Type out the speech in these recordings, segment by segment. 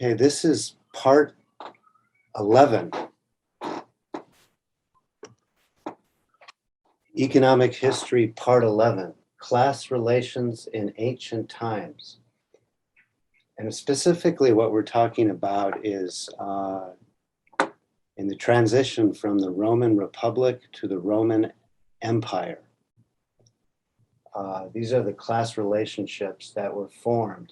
Okay, this is part 11. Economic History, part 11, Class Relations in Ancient Times. And specifically what we're talking about is in the transition from the Roman Republic to the Roman Empire. These are the class relationships that were formed.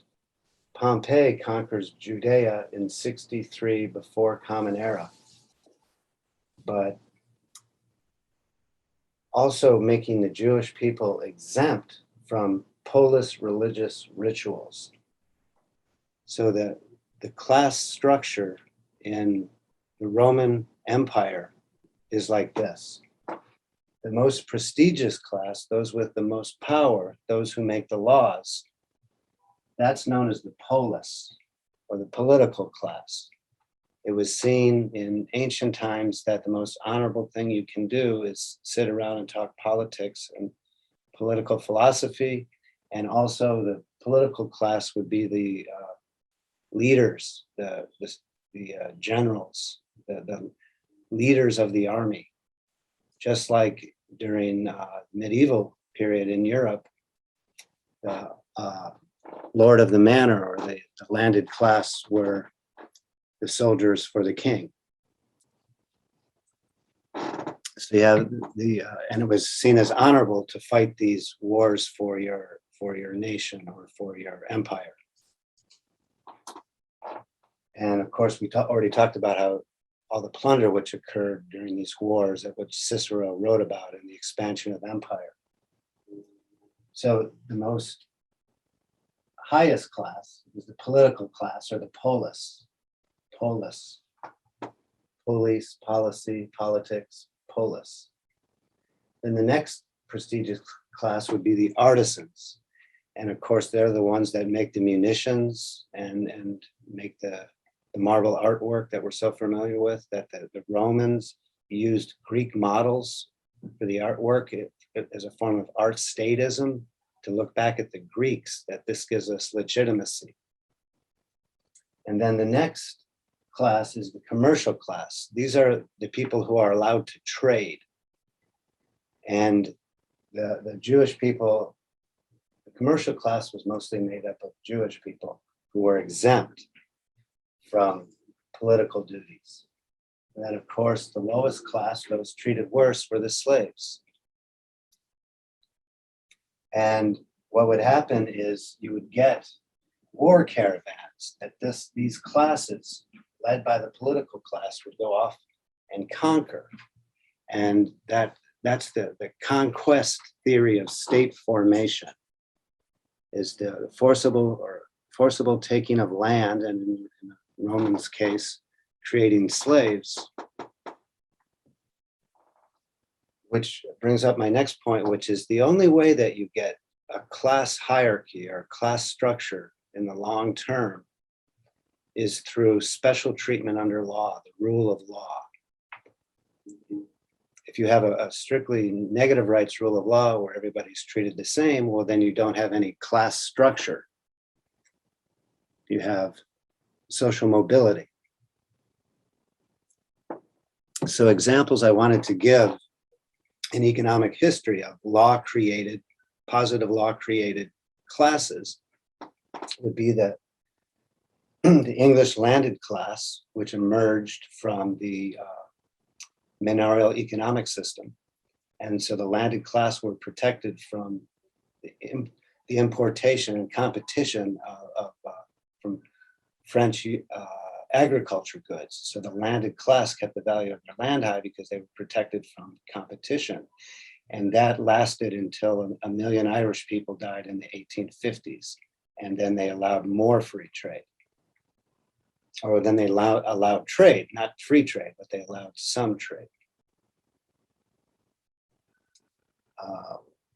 Pompey conquers Judea in 63 before Common Era, but also making the Jewish people exempt from polis religious rituals. So that the class structure in the Roman Empire is like this. The most prestigious class, those with the most power, those who make the laws, that's known as the polis, or the political class. It was seen in ancient times that the most honorable thing you can do is sit around and talk politics and political philosophy. And also the political class would be the leaders, the generals, the leaders of the army. Just like during medieval period in Europe, the lord of the manor or the landed class were the soldiers for the king. So you have and it was seen as honorable to fight these wars for your nation or for your empire. And of course, we already talked about how all the plunder which occurred during these wars, at which Cicero wrote about in the expansion of empire. So the most highest class is the political class, or the polis. Polis. Police, policy, politics, polis. Then the next prestigious class would be the artisans. And of course, they're the ones that make the munitions and make the marble artwork that we're so familiar with, that the Romans used Greek models for the artwork as a form of art statism, to look back at the Greeks, that this gives us legitimacy. And then the next class is the commercial class. These are the people who are allowed to trade. And the Jewish people, the commercial class was mostly made up of Jewish people who were exempt from political duties. And then, of course, the lowest class that was treated worse were the slaves. And what would happen is you would get war caravans that these classes, led by the political class, would go off and conquer. And that's the conquest theory of state formation, is the forcible taking of land, and in the Romans' case, creating slaves. Which brings up my next point, which is the only way that you get a class hierarchy or class structure in the long term is through special treatment under law, the rule of law. If you have a strictly negative rights rule of law where everybody's treated the same, well, then you don't have any class structure. You have social mobility. So examples I wanted to give in economic history of positive law created classes would be the English landed class, which emerged from the manorial economic system. And so the landed class were protected from the importation and competition from French agriculture goods. So the landed class kept the value of their land high because they were protected from competition. And that lasted until a million Irish people died in the 1850s. And then they allowed more free trade. Or then they allowed trade, not free trade, but they allowed some trade.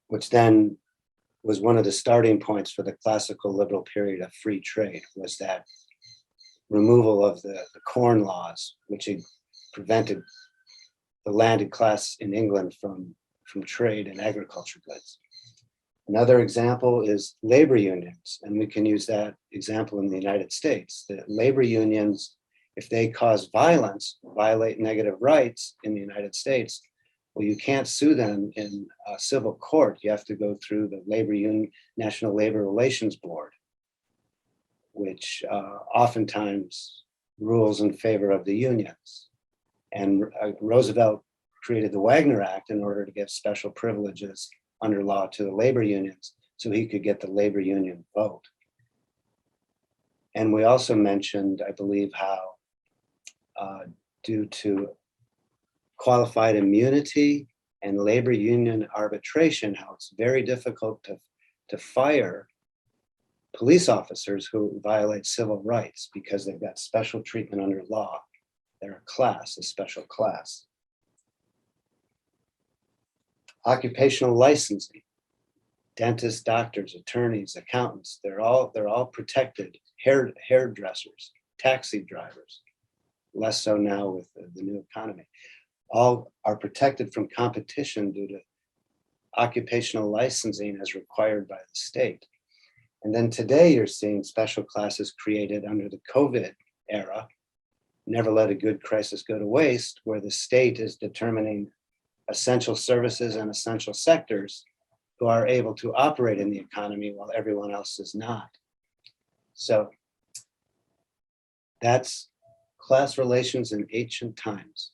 Which then was one of the starting points for the classical liberal period of free trade, was that removal of the corn laws, which prevented the landed class in England from trade in agriculture goods. Another example is labor unions, and we can use that example in the United States. The labor unions, if they cause violence, violate negative rights in the United States, well, you can't sue them in a civil court. You have to go through the Labor Union, National Labor Relations Board, which oftentimes rules in favor of the unions. And Roosevelt created the Wagner Act in order to give special privileges under law to the labor unions so he could get the labor union vote. And we also mentioned, I believe, how due to qualified immunity and labor union arbitration, how it's very difficult to fire police officers who violate civil rights because they've got special treatment under law. They're a class, a special class. Occupational licensing, dentists, doctors, attorneys, accountants, they're all protected. Hairdressers, taxi drivers, less so now with the new economy. All are protected from competition due to occupational licensing as required by the state. And then today you're seeing special classes created under the COVID era. Never let a good crisis go to waste, where the state is determining essential services and essential sectors who are able to operate in the economy while everyone else is not. So that's class relations in ancient times.